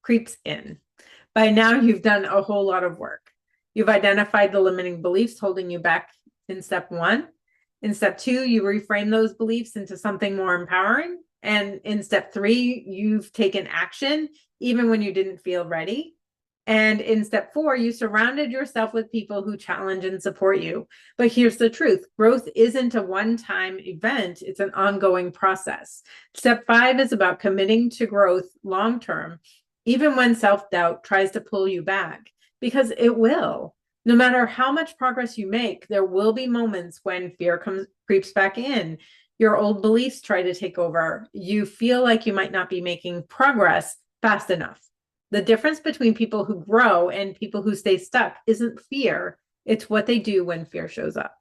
creeps in. By now, you've done a whole lot of work. You've identified the limiting beliefs holding you back in step 1. In step 2, you reframe those beliefs into something more empowering. And in step 3, you've taken action, even when you didn't feel ready. And in step 4, you surrounded yourself with people who challenge and support you. But here's the truth. Growth isn't a one-time event. It's an ongoing process. Step 5 is about committing to growth long-term, even when self-doubt tries to pull you back, because it will. No matter how much progress you make, there will be moments when fear creeps back in. Your old beliefs try to take over. You feel like you might not be making progress fast enough. The difference between people who grow and people who stay stuck isn't fear. It's what they do when fear shows up.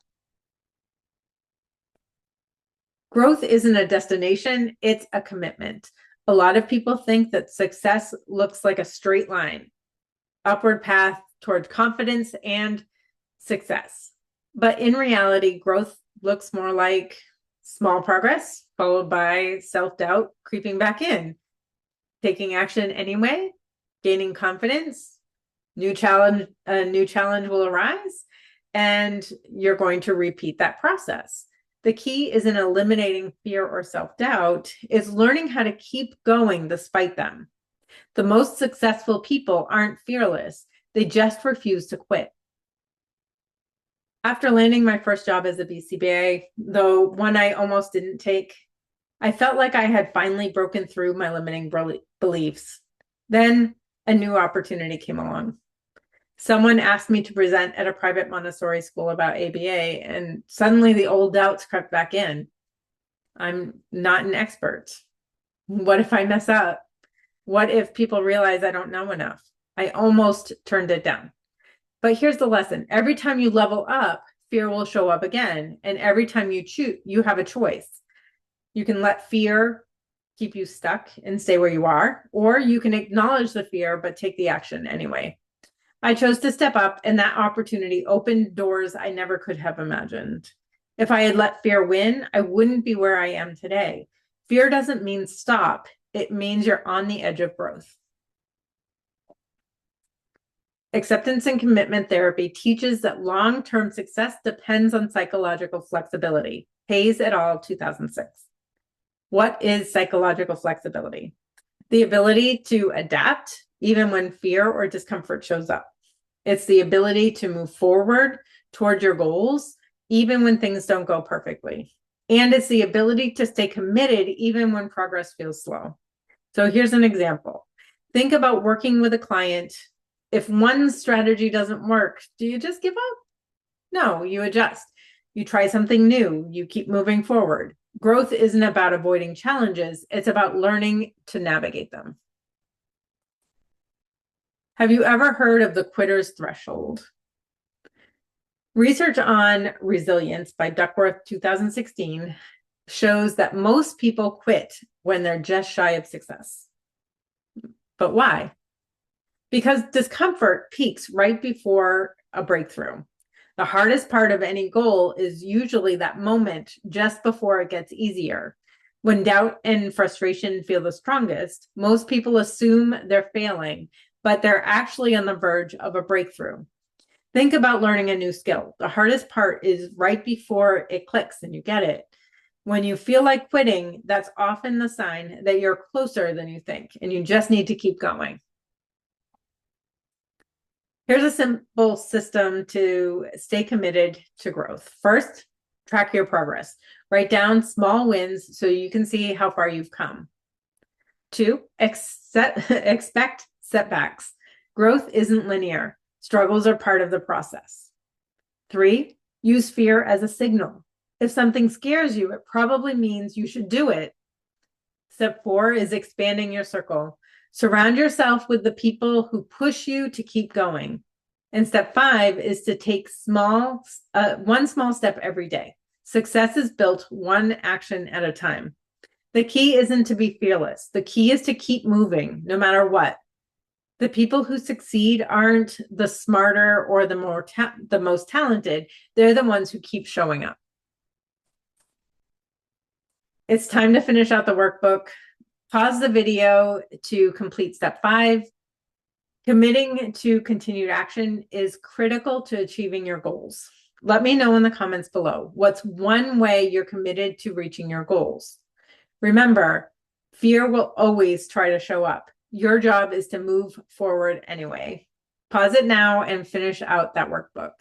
Growth isn't a destination, it's a commitment. A lot of people think that success looks like a straight line, upward path toward confidence and success. But in reality, growth looks more like small progress followed by self-doubt creeping back in, taking action anyway, gaining confidence, a new challenge will arise, and you're going to repeat that process. The key isn't eliminating fear or self-doubt, it's learning how to keep going despite them. The most successful people aren't fearless, they just refuse to quit. After landing my first job as a BCBA, though one I almost didn't take, I felt like I had finally broken through my limiting beliefs. Then a new opportunity came along. Someone asked me to present at a private Montessori school about ABA, and suddenly the old doubts crept back in. I'm not an expert. What if I mess up? What if people realize I don't know enough? I almost turned it down. But here's the lesson. Every time you level up, fear will show up again. And every time you choose, you have a choice. You can let fear keep you stuck and stay where you are, or you can acknowledge the fear, but take the action anyway. I chose to step up, and that opportunity opened doors I never could have imagined. If I had let fear win, I wouldn't be where I am today. Fear doesn't mean stop. It means you're on the edge of growth. Acceptance and commitment therapy teaches that long-term success depends on psychological flexibility. Hayes et al., 2006. What is psychological flexibility? The ability to adapt even when fear or discomfort shows up. It's the ability to move forward toward your goals even when things don't go perfectly. And it's the ability to stay committed even when progress feels slow. So here's an example. Think about working with a client. If one strategy doesn't work, do you just give up? No, you adjust. You try something new. You keep moving forward. Growth isn't about avoiding challenges. It's about learning to navigate them. Have you ever heard of the quitter's threshold? Research on resilience by Duckworth, 2016, shows that most people quit when they're just shy of success. But why? Because discomfort peaks right before a breakthrough. The hardest part of any goal is usually that moment just before it gets easier. When doubt and frustration feel the strongest, most people assume they're failing. but they're actually on the verge of a breakthrough. Think about learning a new skill. The hardest part is right before it clicks and you get it. When you feel like quitting, that's often the sign that you're closer than you think, and you just need to keep going. Here's a simple system to stay committed to growth. First, track your progress. Write down small wins so you can see how far you've come. 2, expect setbacks. Growth isn't linear. Struggles are part of the process. 3, use fear as a signal. If something scares you, it probably means you should do it. Step 4 is expanding your circle. Surround yourself with the people who push you to keep going. And step 5 is to take one small step every day. Success is built one action at a time. The key isn't to be fearless. The key is to keep moving, no matter what. The people who succeed aren't the smarter or the most talented. They're the ones who keep showing up. It's time to finish out the workbook. Pause the video to complete step 5. Committing to continued action is critical to achieving your goals. Let me know in the comments below. What's one way you're committed to reaching your goals? Remember, fear will always try to show up. Your job is to move forward anyway. Pause it now and finish out that workbook.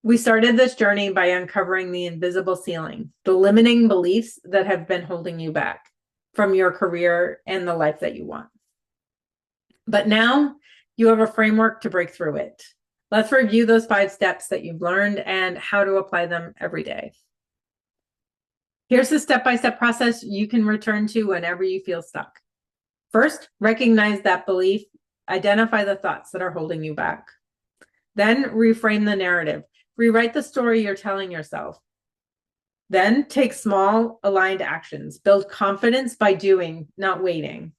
We started this journey by uncovering the invisible ceiling, the limiting beliefs that have been holding you back from your career and the life that you want. But now you have a framework to break through it. Let's review those 5 steps that you've learned and how to apply them every day. Here's the step-by-step process you can return to whenever you feel stuck. First, recognize that belief. Identify the thoughts that are holding you back. Then reframe the narrative. Rewrite the story you're telling yourself. Then take small, aligned actions. Build confidence by doing, not waiting.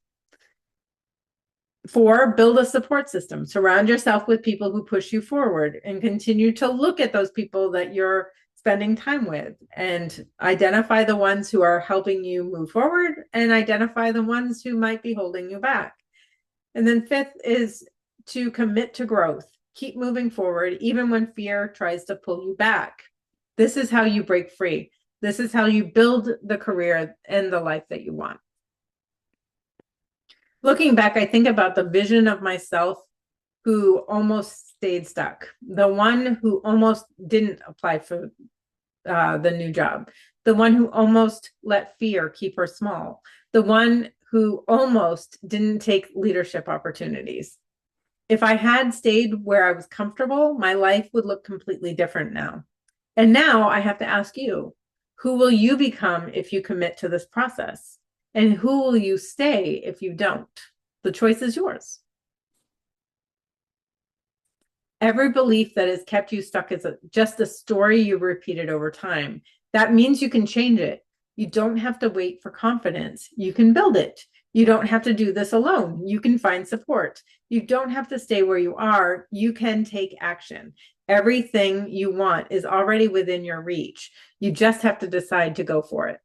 4, build a support system. Surround yourself with people who push you forward and continue to look at those people that you're spending time with and identify the ones who are helping you move forward and identify the ones who might be holding you back. And then 5th is to commit to growth. Keep moving forward, even when fear tries to pull you back. This is how you break free. This is how you build the career and the life that you want. Looking back, I think about the vision of myself who almost stayed stuck, the one who almost didn't apply for the new job, the one who almost let fear keep her small, the one who almost didn't take leadership opportunities. If I had stayed where I was comfortable, my life would look completely different now. And now I have to ask you, who will you become if you commit to this process? And who will you stay if you don't? The choice is yours. Every belief that has kept you stuck is just a story you repeated over time. That means you can change it. You don't have to wait for confidence. You can build it. You don't have to do this alone. You can find support. You don't have to stay where you are. You can take action. Everything you want is already within your reach. You just have to decide to go for it.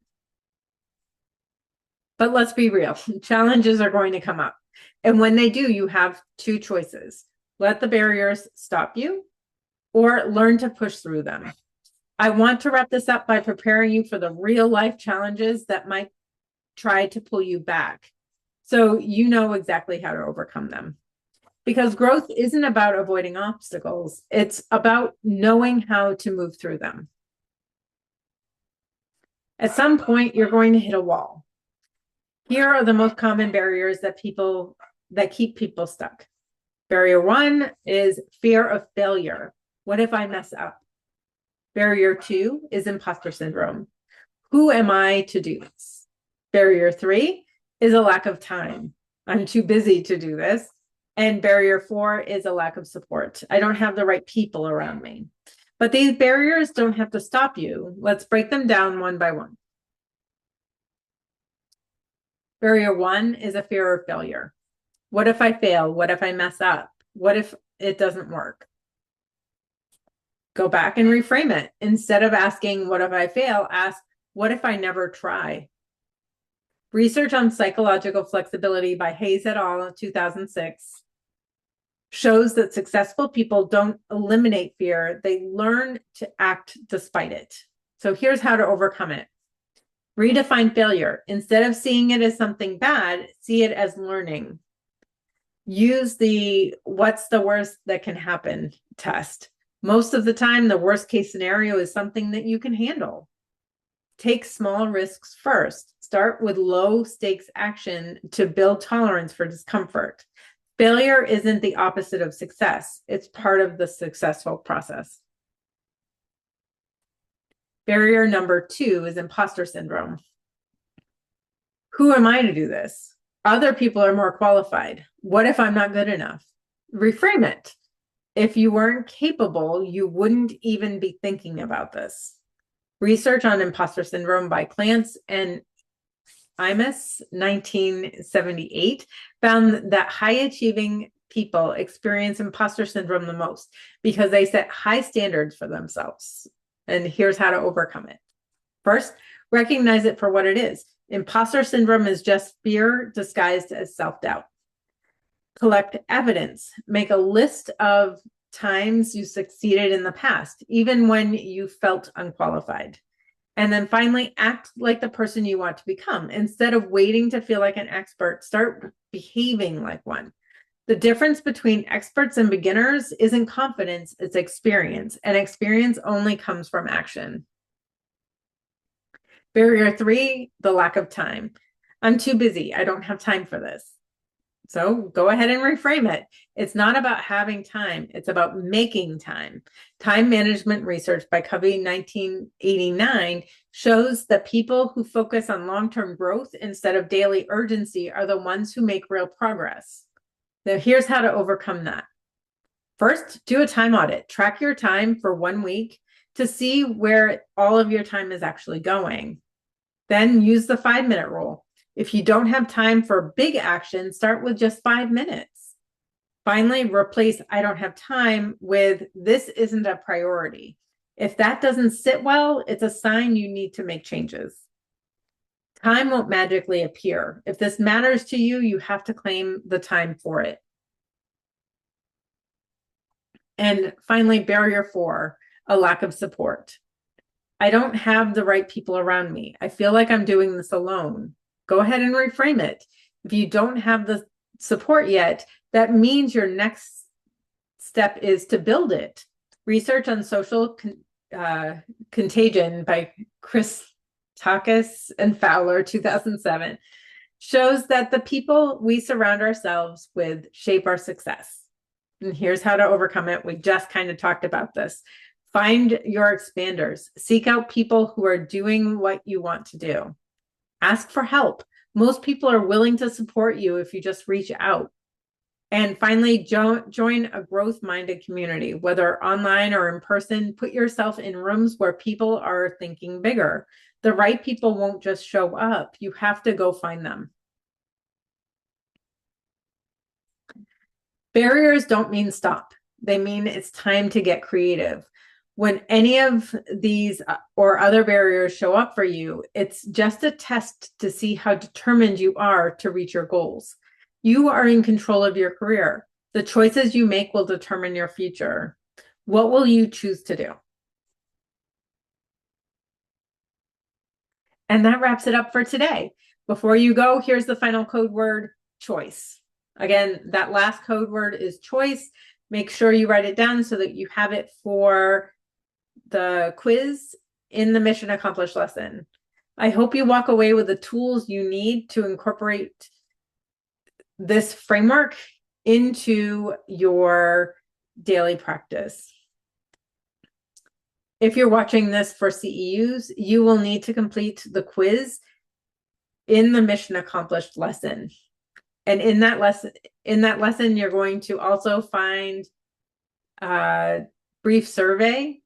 But let's be real. Challenges are going to come up. And when they do, you have 2 choices. Let the barriers stop you or learn to push through them. I want to wrap this up by preparing you for the real life challenges that might try to pull you back, so you know exactly how to overcome them. Because growth isn't about avoiding obstacles. It's about knowing how to move through them. At some point, you're going to hit a wall. Here are the most common barriers that keep people stuck. Barrier 1 is fear of failure. What if I mess up? Barrier 2 is imposter syndrome. Who am I to do this? Barrier 3 is a lack of time. I'm too busy to do this. And barrier 4 is a lack of support. I don't have the right people around me. But these barriers don't have to stop you. Let's break them down one by one. Barrier 1 is a fear of failure. What if I fail? What if I mess up? What if it doesn't work? Go back and reframe it. Instead of asking, what if I fail? Ask, what if I never try? Research on psychological flexibility by Hayes et al. In 2006 shows that successful people don't eliminate fear, they learn to act despite it. So here's how to overcome it. Redefine failure. Instead of seeing it as something bad, see it as learning. Use the what's the worst that can happen test. Most of the time, the worst case scenario is something that you can handle. Take small risks first. Start with low stakes action to build tolerance for discomfort. Failure isn't the opposite of success. It's part of the successful process. Barrier number 2 is imposter syndrome. Who am I to do this? Other people are more qualified. What if I'm not good enough? Reframe it. If you weren't capable, you wouldn't even be thinking about this. Research on imposter syndrome by Clance and Imus, 1978, found that high-achieving people experience imposter syndrome the most because they set high standards for themselves. And here's how to overcome it. First, recognize it for what it is. Imposter syndrome is just fear disguised as self-doubt. Collect evidence. Make a list of times you succeeded in the past, even when you felt unqualified. And then finally, act like the person you want to become. Instead of waiting to feel like an expert, start behaving like one. The difference between experts and beginners isn't confidence, it's experience. And experience only comes from action. Barrier 3, the lack of time. I'm too busy. I don't have time for this. So go ahead and reframe it. It's not about having time. It's about making time. Time management research by Covey, 1989, shows that people who focus on long-term growth instead of daily urgency are the ones who make real progress. Now, here's how to overcome that. First, do a time audit. Track your time for 1 week to see where all of your time is actually going. Then use the 5-minute rule. If you don't have time for big action, start with just 5 minutes. Finally, replace I don't have time with this isn't a priority. If that doesn't sit well, it's a sign you need to make changes. Time won't magically appear. If this matters to you, you have to claim the time for it. And finally, barrier 4, a lack of support. I don't have the right people around me. I feel like I'm doing this alone. Go ahead and reframe it. If you don't have the support yet, that means your next step is to build it. Research on social contagion by Chris Takis and Fowler, 2007, shows that the people we surround ourselves with shape our success. And here's how to overcome it. We just kind of talked about this. Find your expanders. Seek out people who are doing what you want to do. Ask for help. Most people are willing to support you if you just reach out. And finally, join a growth-minded community, whether online or in person. Put yourself in rooms where people are thinking bigger. The right people won't just show up. You have to go find them. Barriers don't mean stop. They mean it's time to get creative. When any of these or other barriers show up for you, it's just a test to see how determined you are to reach your goals. You are in control of your career. The choices you make will determine your future. What will you choose to do? And that wraps it up for today. Before you go, here's the final code word, choice. Again, that last code word is choice. Make sure you write it down so that you have it for the quiz in the mission accomplished lesson. I hope you walk away with the tools you need to incorporate this framework into your daily practice. If you're watching this for CEUs, you will need to complete the quiz in the mission accomplished lesson. And in that lesson, you're going to also find a brief survey.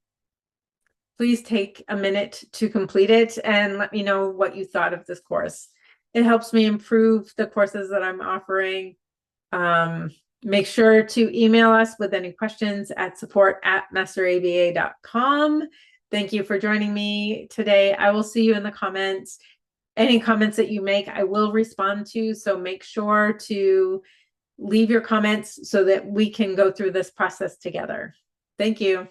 Please take a minute to complete it and let me know what you thought of this course. It helps me improve the courses that I'm offering. Make sure to email us with any questions at support@masteraba.com. Thank you for joining me today. I will see you in the comments. Any comments that you make, I will respond to. So make sure to leave your comments so that we can go through this process together. Thank you.